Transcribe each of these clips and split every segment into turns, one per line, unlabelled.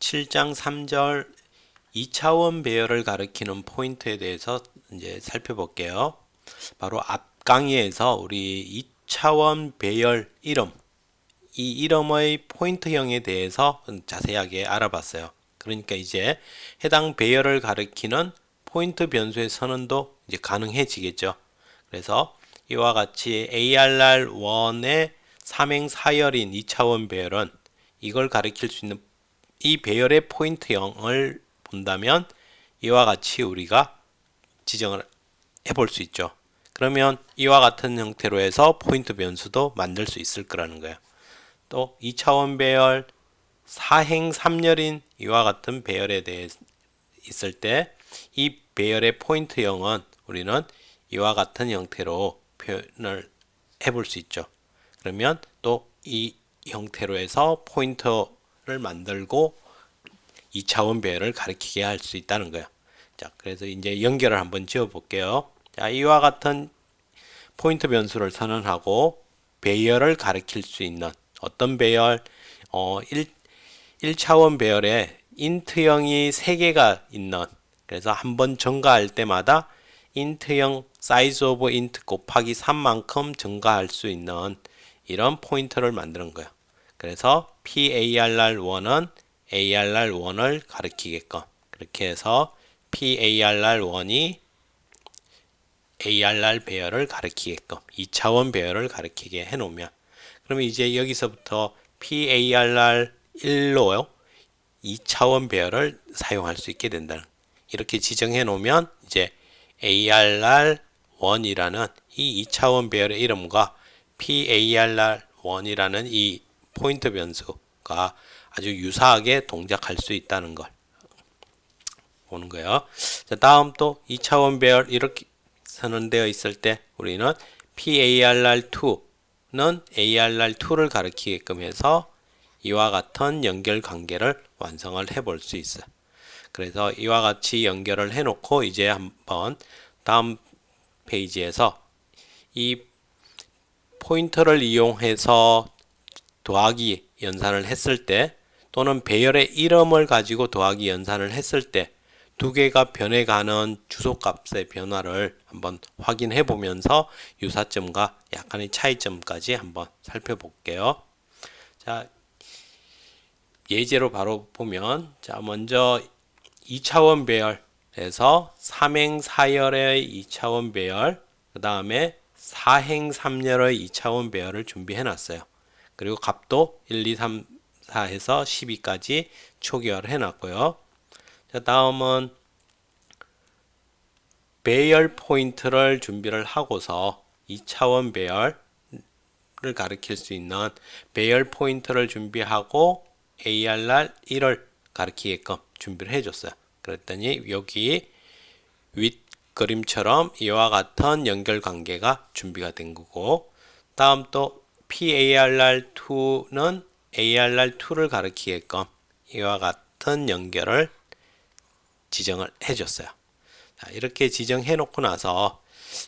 7장 3절 2차원 배열을 가리키는 포인트에 대해서 이제 살펴볼게요. 바로 앞 강의에서 우리 2차원 배열 이름, 이 이름의 포인트형에 대해서 자세하게 알아봤어요. 그러니까 이제 해당 배열을 가리키는 포인트 변수의 선언도 이제 가능해지겠죠. 그래서 이와 같이 ARR1의 삼행사열인 2차원 배열은 이걸 가리킬 수 있는 이 배열의 포인트형을 본다면 이와 같이 우리가 지정을 해볼 수 있죠. 그러면 이와 같은 형태로 해서 포인트 변수도 만들 수 있을 거라는 거예요. 또 2차원 배열, 사행 3열인 이와 같은 배열에 대해 있을 때 이 배열의 포인트형은 우리는 이와 같은 형태로 표현을 해볼 수 있죠. 그러면 또 이 형태로 해서 포인터를 만들고 2차원 배열을 가리키게 할 수 있다는 거예요. 자, 그래서 이제 연결을 한번 지어 볼게요. 자, 이와 같은 포인트 변수를 선언하고 배열을 가리킬 수 있는 어떤 배열? 1차원 배열에 인트형이 3개가 있는, 그래서 한번 증가할 때마다 인트형 size of int 곱하기 3만큼 증가할 수 있는 이런 포인터를 만드는 거예요. 그래서 PARR1은 ARR1을 가리키게끔, 그렇게 해서 PARR1이 ARR 배열을 가리키게끔 2차원 배열을 가리키게 해놓으면, 그러면 이제 여기서부터 PARR1로 2차원 배열을 사용할 수 있게 된다. 이렇게 지정해 놓으면 이제 ARR1이라는 이 2차원 배열의 이름과 PARR1이라는 이 포인트 변수가 아주 유사하게 동작할 수 있다는 걸 보는 거예요. 자, 다음 또 2차원 배열 이렇게 선언되어 있을 때 우리는 PARR2는 ARR2를 가리키게끔 해서 이와 같은 연결 관계를 완성을 해 볼 수 있어요. 그래서 이와 같이 연결을 해 놓고 이제 한번 다음 페이지에서 이 포인터를 이용해서 더하기 연산을 했을 때, 또는 배열의 이름을 가지고 더하기 연산을 했을 때 두 개가 변해가는 주소값의 변화를 한번 확인해 보면서 유사점과 약간의 차이점까지 한번 살펴볼게요. 자, 예제로 바로 보면, 자, 먼저 2차원 배열에서 3행사열의 2차원 배열, 그 다음에 4행3열의 2차원 배열을 준비해 놨어요. 그리고 값도 1, 2, 3, 4해서 12까지 초기화를 해 놨고요. 자, 다음은 배열 포인트를 준비를 하고서 2차원 배열을 가리킬 수 있는 배열 포인트를 준비하고 ARR1을 가리키게끔 준비를 해줬어요. 그랬더니 여기 윗 그림처럼 이와 같은 연결 관계가 준비가 된 거고, 다음 또 PARR2는 ARR2를 가리키게끔 이와 같은 연결을 지정을 해줬어요. 자, 이렇게 지정해 놓고 나서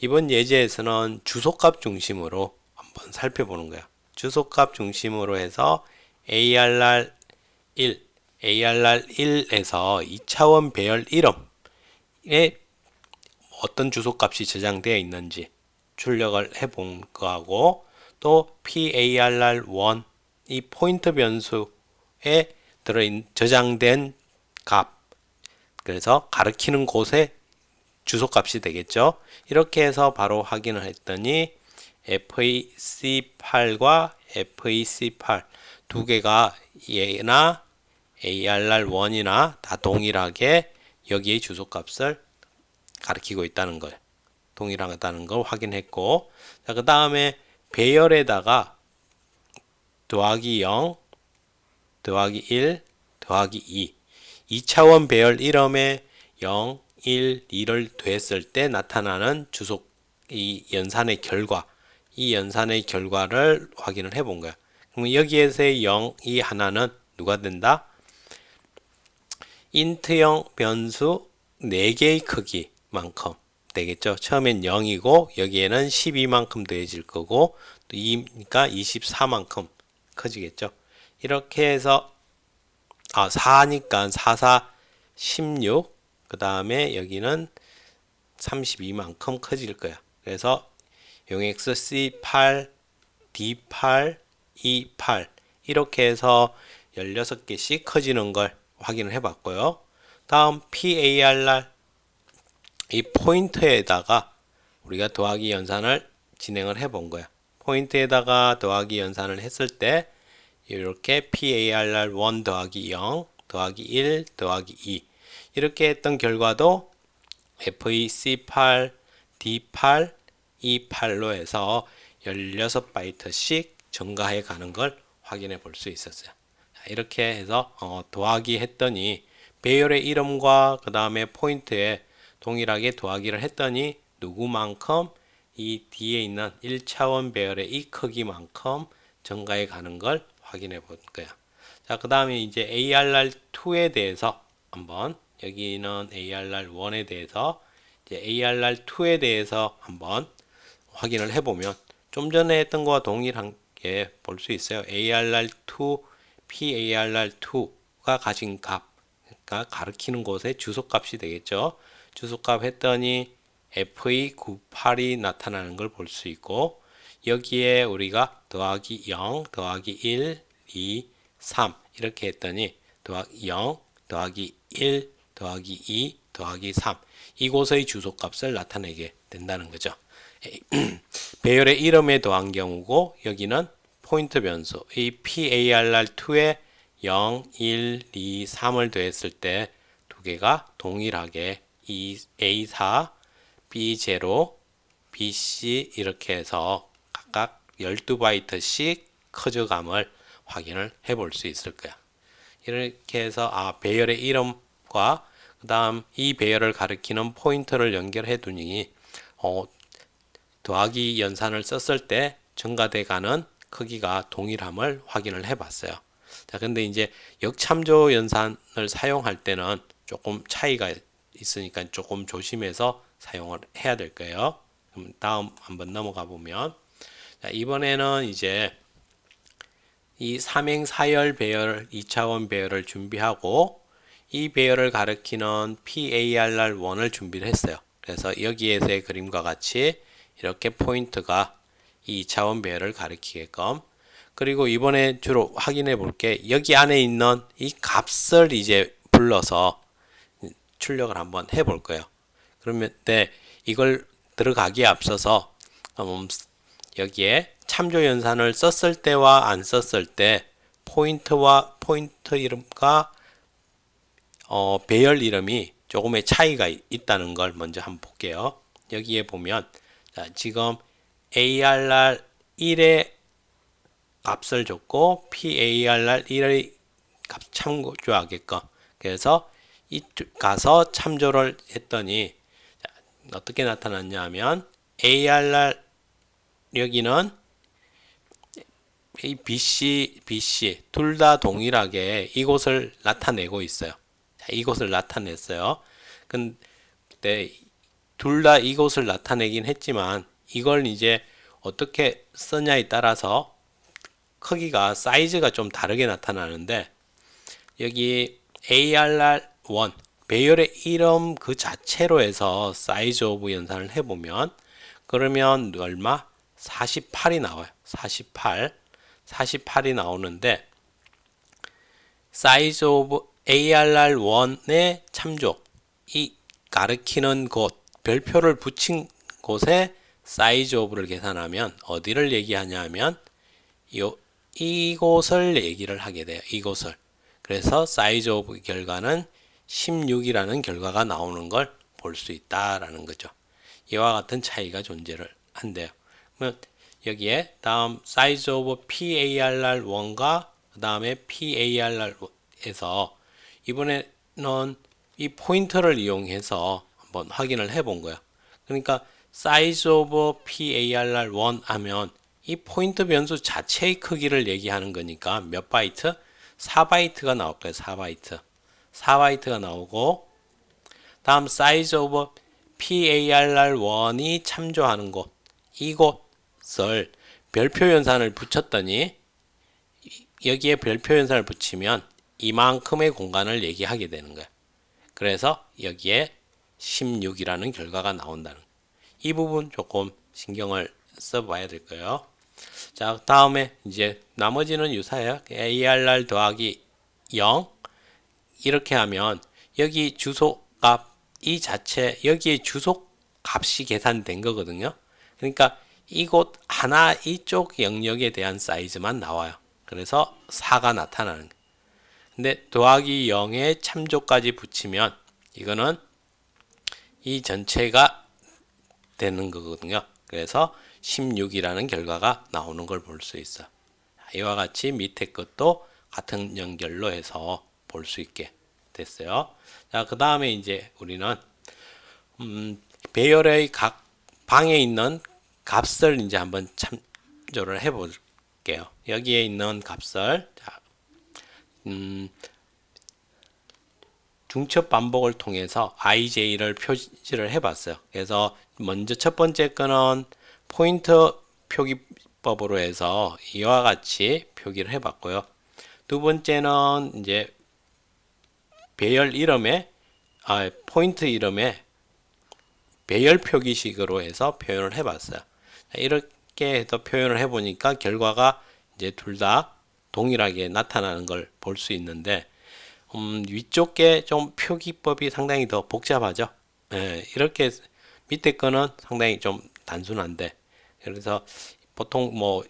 이번 예제에서는 주소값 중심으로 한번 살펴보는 거예요. 주소값 중심으로 해서 ARR1, ARR1에서 2차원 배열 이름에 어떤 주소값이 저장되어 있는지 출력을 해본 거하고, 또 PARR1 이 포인트 변수에 저장된 값, 그래서 가리키는 곳에 주소값이 되겠죠. 이렇게 해서 바로 확인을 했더니 FAC8과 FAC8 두 개가 얘나 ARR1이나 다 동일하게 여기에 주소값을 가리키고 있다는 걸, 동일하다는 걸 확인했고, 자, 그 다음에 배열에다가 더하기 0, 더하기 1, 더하기 2, 2차원 배열 이름에 0, 1, 2를 더했을 때 나타나는 주소, 이 연산의 결과, 이 연산의 결과를 확인을 해본 거야. 그럼 여기에서의 0, 2 하나는 누가 된다? 인트형 변수 4개의 크기만큼 되겠죠. 처음엔 0이고 여기에는 12만큼 더해질 거고, 또 2니까 24만큼 커지겠죠. 이렇게 해서 4니까 4, 4, 16. 그 다음에 여기는 32만큼 커질 거야. 그래서 용X C8, D8, E8 이렇게 해서 16개씩 커지는 걸 확인을 해 봤고요. 다음 PARR 이 포인트에다가 우리가 더하기 연산을 진행을 해 본 거야. 포인트에다가 더하기 연산을 했을 때 이렇게 PARR 1 더하기 0 더하기 1 더하기 2 이렇게 했던 결과도 FEC8, D8, E8로 해서 16바이트씩 증가해 가는 걸 확인해 볼 수 있었어요. 이렇게 해서 더하기 했더니 배열의 이름과 그 다음에 포인트에 동일하게 더하기를 했더니 누구만큼 이 뒤에 있는 1차원 배열의 이 크기만큼 증가해 가는 걸 확인해 볼 거야. 자, 그 다음에 이제 ARR2에 대해서 한번 여기는 ARR1에 대해서 이제 ARR2에 대해서 한번 확인을 해보면 좀 전에 했던 거와 동일한 게 볼 수 있어요. ARR2, PARR2가 가진 값, 그러니까 가리키는 곳의 주소값이 되겠죠. 주소값 했더니 FE98이 나타나는 걸 볼 수 있고 여기에 우리가 더하기 0, 더하기 1, 2, 3 이렇게 했더니 더하기 0, 더하기 1, 더하기 2, 더하기 3 이곳의 주소값을 나타내게 된다는 거죠. 배열의 이름에 더한 경우고 여기는 포인트 변수 이 PARR2에 0, 1, 2, 3을 더했을 때 두 개가 동일하게 A4, B0, BC 이렇게 해서 각각 12바이트씩 커져감을 확인을 해 볼 수 있을 거야. 이렇게 해서 배열의 이름과 그 다음 이 배열을 가리키는 포인트를 연결해 두니 더하기 연산을 썼을 때 증가돼 가는 크기가 동일함을 확인을 해 봤어요. 자, 근데 이제 역참조 연산을 사용할 때는 조금 차이가 있으니까 조금 조심해서 사용을 해야 될 거예요. 그럼 다음 한번 넘어가 보면 자, 이번에는 이제 이 삼행사열 배열 2차원 배열을 준비하고 이 배열을 가리키는 PARR1을 준비를 했어요. 그래서 여기에서의 그림과 같이 이렇게 포인트가 이 2차원 배열을 가리키게끔 그리고 이번에 주로 확인해 볼게 여기 안에 있는 이 값을 이제 불러서 출력을 한번 해 볼 거예요. 그러면 이걸 들어가기에 앞서서 여기에 참조 연산을 썼을 때와 안 썼을 때 포인트와 포인트 이름과 배열 이름이 조금의 차이가 있다는 걸 먼저 한번 볼게요. 여기에 보면 자, 지금 ARR1의 값을 줬고 PARR1의 값 참조하게끔 그래서 가서 참조를 했더니 어떻게 나타났냐 하면 ARR 여기는 BC 둘 다 동일하게 이곳을 나타내고 있어요. 이곳을 나타냈어요. 근데 둘 다 이곳을 나타내긴 했지만 이걸 이제 어떻게 쓰냐에 따라서 크기가 사이즈가 좀 다르게 나타나는데 여기 ARR1 배열의 이름 그 자체로 해서 사이즈 오브 연산을 해보면 그러면 얼마? 48이 나와요. 48이 나오는데 사이즈 오브 ARR1의 참조 이 가리키는 곳 별표를 붙인 곳에 사이즈 오브를 계산하면 어디를 얘기하냐 하면 이곳을 얘기를 하게 돼요. 이곳을. 그래서 사이즈 오브 결과는 16이라는 결과가 나오는 걸 볼 수 있다라는 거죠. 이와 같은 차이가 존재를 한대요. 그러면 여기에 다음 사이즈 오브 PARR1과 그 다음에 PARR에서 이번에는 이 포인터를 이용해서 한번 확인을 해 본 거야. 그러니까 사이즈 오브 PARR1 하면 이 포인트 변수 자체의 크기를 얘기하는 거니까 몇 바이트? 4바이트가 나올 거예요. 4바이트가 나오고 다음 사이즈 오브 PARR1이 참조하는 곳 이곳을 별표 연산을 붙였더니 여기에 별표 연산을 붙이면 이만큼의 공간을 얘기하게 되는 거예요. 그래서 여기에 16이라는 결과가 나온다는 거예요. 이 부분 조금 신경을 써봐야 될 거예요. 자, 다음에 이제 나머지는 유사해요. ARR 더하기 0 이렇게 하면 여기 주소 값 이 자체 여기에 주소 값이 계산된 거거든요. 그러니까 이곳 하나 이쪽 영역에 대한 사이즈만 나와요. 그래서 4가 나타나는 거예요. 근데 더하기 0에 참조까지 붙이면 이거는 이 전체가 되는 거거든요. 그래서 16이라는 결과가 나오는 걸 볼 수 있어. 이와 같이 밑에 것도 같은 연결로 해서 볼 수 있게 됐어요. 자, 그 다음에 이제 우리는 배열의 각 방에 있는 값을 이제 한번 참조를 해 볼게요. 여기에 있는 값을 자, 중첩 반복을 통해서 IJ를 표시를 해봤어요. 그래서 먼저 첫 번째 거는 포인트 표기법으로 해서 이와 같이 표기를 해봤고요. 두 번째는 이제 배열 이름에 포인트 이름에 배열 표기식으로 해서 표현을 해봤어요. 이렇게 해서 표현을 해보니까 결과가 이제 둘 다 동일하게 나타나는 걸 볼 수 있는데 위쪽 게 좀 표기법이 상당히 더 복잡하죠. 예, 이렇게 밑에 거는 상당히 좀 단순한데 그래서 보통 뭐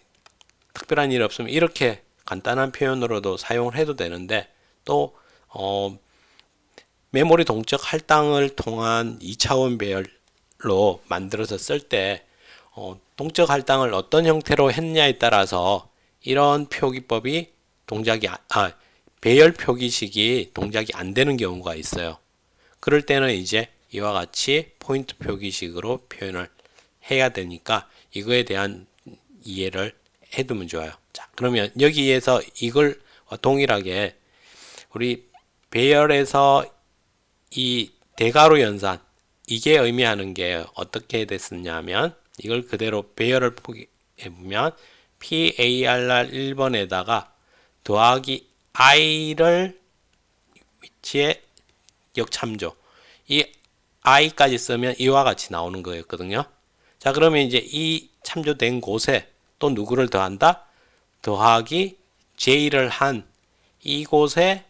특별한 일 없으면 이렇게 간단한 표현으로도 사용을 해도 되는데 또 메모리 동적 할당을 통한 2차원 배열로 만들어서 쓸 때 동적 할당을 어떤 형태로 했냐에 따라서 이런 표기법이 동작이 배열 표기식이 동작이 안 되는 경우가 있어요. 그럴 때는 이제 이와 같이 포인트 표기식으로 표현을 해야 되니까 이거에 대한 이해를 해두면 좋아요. 자, 그러면 여기에서 이걸 동일하게 우리 배열에서 이 대괄호 연산 이게 의미하는 게 어떻게 됐었냐면 이걸 그대로 배열을 포기해보면 PARR 1번에다가 더하기 i를 위치에 역참조 이 i까지 쓰면 이와 같이 나오는 거였거든요. 자, 그러면 이제 이 참조된 곳에 또 누구를 더한다? 더하기 j를 한 이곳에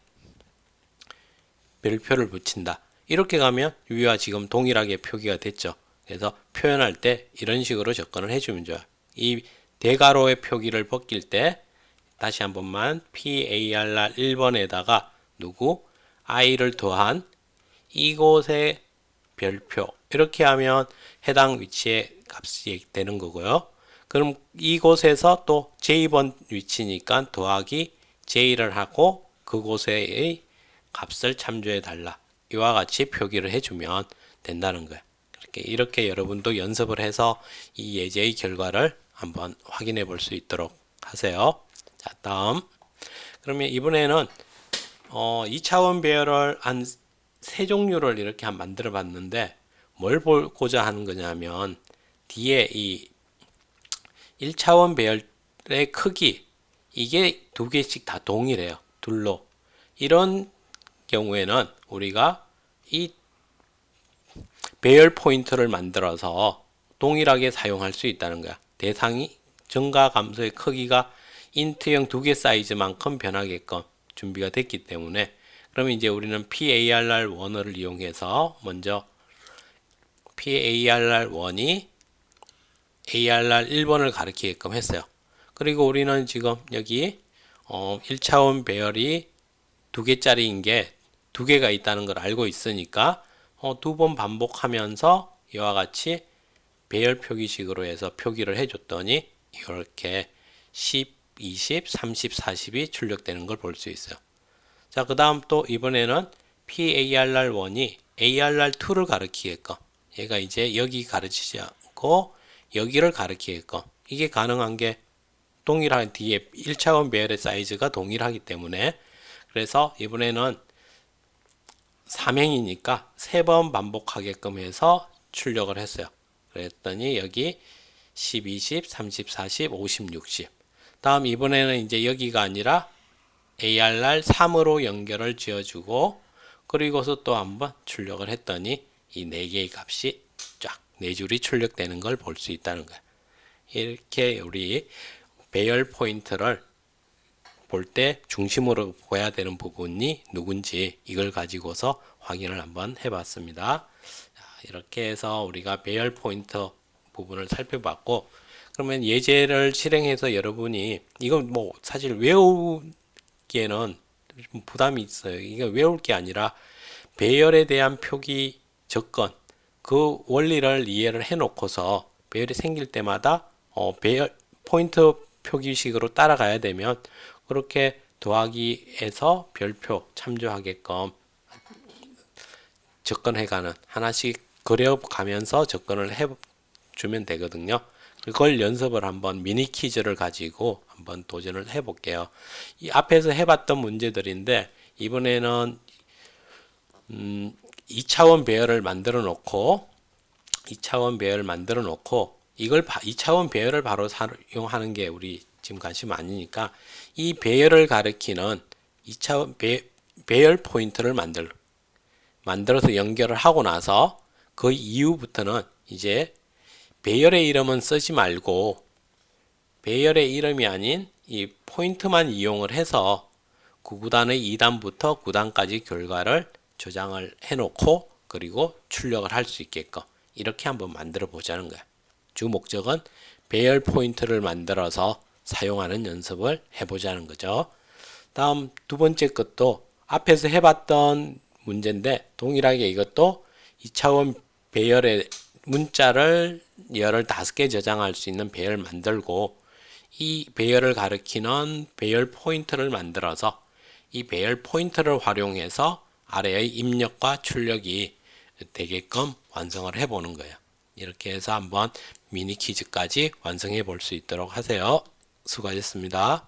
별표를 붙인다. 이렇게 가면 위와 지금 동일하게 표기가 됐죠. 그래서 표현할 때 이런 식으로 접근을 해주면 좋아요. 이 대괄호의 표기를 벗길 때 다시 한 번만 PARR 1번에다가 누구? i를 더한 이곳의 별표 이렇게 하면 해당 위치의 값이 되는 거고요. 그럼 이곳에서 또 j번 위치니까 더하기 j를 하고 그곳의 값을 참조해 달라. 이와 같이 표기를 해주면 된다는 거예요. 이렇게 여러분도 연습을 해서 이 예제의 결과를 한번 확인해 볼 수 있도록 하세요. 자, 다음. 그러면 이번에는 2차원 배열을 한 세 종류를 이렇게 만들어 봤는데 뭘 보고자 하는 거냐면 뒤에 이 1차원 배열의 크기 이게 두 개씩 다 동일해요. 둘로. 이런 경우에는 우리가 이 배열 포인트를 만들어서 동일하게 사용할 수 있다는 거야. 대상이 증가 감소의 크기가 인트형 두 개 사이즈만큼 변하게끔 준비가 됐기 때문에 그러면 이제 우리는 PARR 원어를 이용해서 먼저 PARR1이 ARR 1번을 가리키게끔 했어요. 그리고 우리는 지금 여기 1차원 배열이 두 개짜리인 게 두 개가 있다는 걸 알고 있으니까 두 번 반복하면서 이와 같이 배열 표기식으로 해서 표기를 해줬더니 이렇게 10, 20, 30, 40이 출력되는 걸 볼 수 있어요. 자, 그 다음 또 이번에는 PARR1이 ARR2를 가리키게끔 얘가 이제 여기 가르치지 않고 여기를 가리키게끔 이게 가능한 게 동일한 뒤에 1차원 배열의 사이즈가 동일하기 때문에 그래서 이번에는 3행이니까 3번 반복하게끔 해서 출력을 했어요. 그랬더니 여기 10, 20, 30, 40, 50, 60 다음 이번에는 이제 여기가 아니라 ARR 3으로 연결을 지어주고 그리고서 또 한번 출력을 했더니 이 4개의 값이 쫙 4줄이 출력되는 걸 볼 수 있다는 거예요. 이렇게 우리 배열 포인트를 볼 때 중심으로 보야 되는 부분이 누군지 이걸 가지고서 확인을 한번 해봤습니다. 이렇게 해서 우리가 배열 포인트 부분을 살펴봤고, 그러면 예제를 실행해서 여러분이 이건 뭐 사실 외우기에는 좀 부담이 있어요. 이게 외울 게 아니라 배열에 대한 표기 접근 그 원리를 이해를 해놓고서 배열이 생길 때마다 배열 포인트 표기식으로 따라가야 되면 그렇게 더하기에서 별표 참조하게끔 접근해가는 하나씩 그려가면서 접근을 해주면 되거든요. 그걸 연습을 한번 미니 퀴즈를 가지고 한번 도전을 해볼게요. 이 앞에서 해봤던 문제들인데 이번에는 2차원 배열을 만들어 놓고 2차원 배열을 만들어 놓고 이걸 2차원 배열을 바로 사용하는 게 우리 지금 관심 아니니까 이 배열을 가리키는 2차원 배열 포인트를 만들어서 연결을 하고 나서 그 이후부터는 이제 배열의 이름은 쓰지 말고 배열의 이름이 아닌 이 포인트만 이용을 해서 9구단의 2단부터 9단까지 결과를 저장을 해놓고 그리고 출력을 할 수 있게끔 이렇게 한번 만들어 보자는 거야. 주 목적은 배열 포인트를 만들어서 사용하는 연습을 해보자는 거죠. 다음 두 번째 것도 앞에서 해봤던 문제인데 동일하게 이것도 2차원 배열의 문자를 15개 저장할 수 있는 배열 만들고 이 배열을 가리키는 배열 포인트를 만들어서 이 배열 포인트를 활용해서 아래의 입력과 출력이 되게끔 완성을 해보는 거예요. 이렇게 해서 한번 미니 퀴즈까지 완성해 볼 수 있도록 하세요. 수고하셨습니다.